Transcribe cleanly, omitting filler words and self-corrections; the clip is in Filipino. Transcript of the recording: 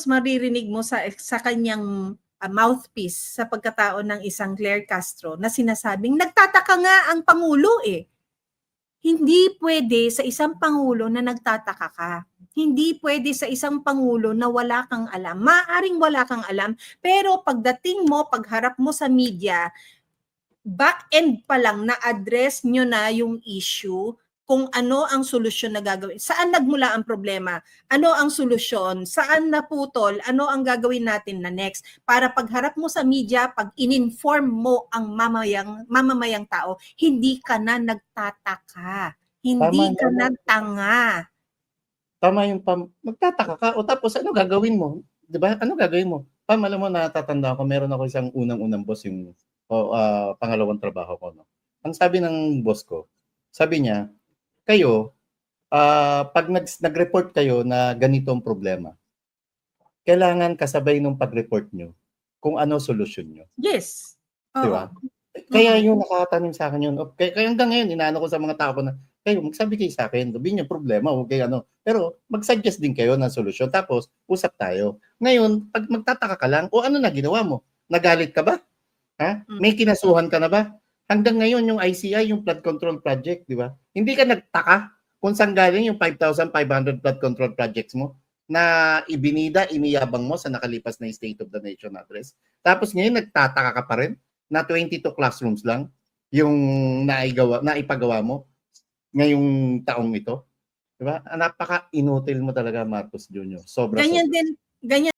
tapos maririnig mo sa kanyang mouthpiece sa pagkatao ng isang Claire Castro na sinasabing nagtataka nga ang Pangulo eh. Hindi pwede sa isang Pangulo na nagtataka ka. Hindi pwede sa isang Pangulo na wala kang alam. Maaring wala kang alam, pero pagdating mo, pagharap mo sa media, back end pa lang na-address nyo na yung issue kung ano ang solusyon na gagawin. Saan nagmula ang problema? Ano ang solusyon? Saan naputol? Ano ang gagawin natin na next? Para pagharap mo sa media, pag in-inform mo ang mamamayang tao, hindi ka na nagtataka. Hindi ka na tanga. Tama yung magtataka ka o tapos ano gagawin mo? 'Di ba? Ano gagawin mo? Alam mo, natatandaan ko, meron ako isang unang boss, yung pangalawang trabaho ko. No? Ang sabi ng boss ko, sabi niya, kayo, pag nag-report kayo na ganito ang problema, kailangan kasabay nung pag-report nyo kung ano solusyon nyo. Yes. Di ba? Kaya yung nakatanim sa akin yun. Kaya hanggang ngayon, inaano ko sa mga tao ko na, kayo, magsabi kayo sa akin, sabihin niyo problema, okay, ano. Pero mag-suggest din kayo ng solusyon. Tapos, usap tayo. Ngayon, pag magtataka ka lang, o ano na ginawa mo? Nagalit ka ba? Ha? May kinasuhan ka na ba? Hanggang ngayon, yung ICI, yung flood control project, di ba? Hindi ka nagtaka kung saan galing yung 5,500 flood control projects mo na iniyabang mo sa nakalipas na State of the Nation address. Tapos ngayon, nagtataka ka pa rin na 22 classrooms lang yung naipagawa mo ngayong taong ito. Diba? Napaka-inutil mo talaga, Marcos Jr. Sobra. Ganyan din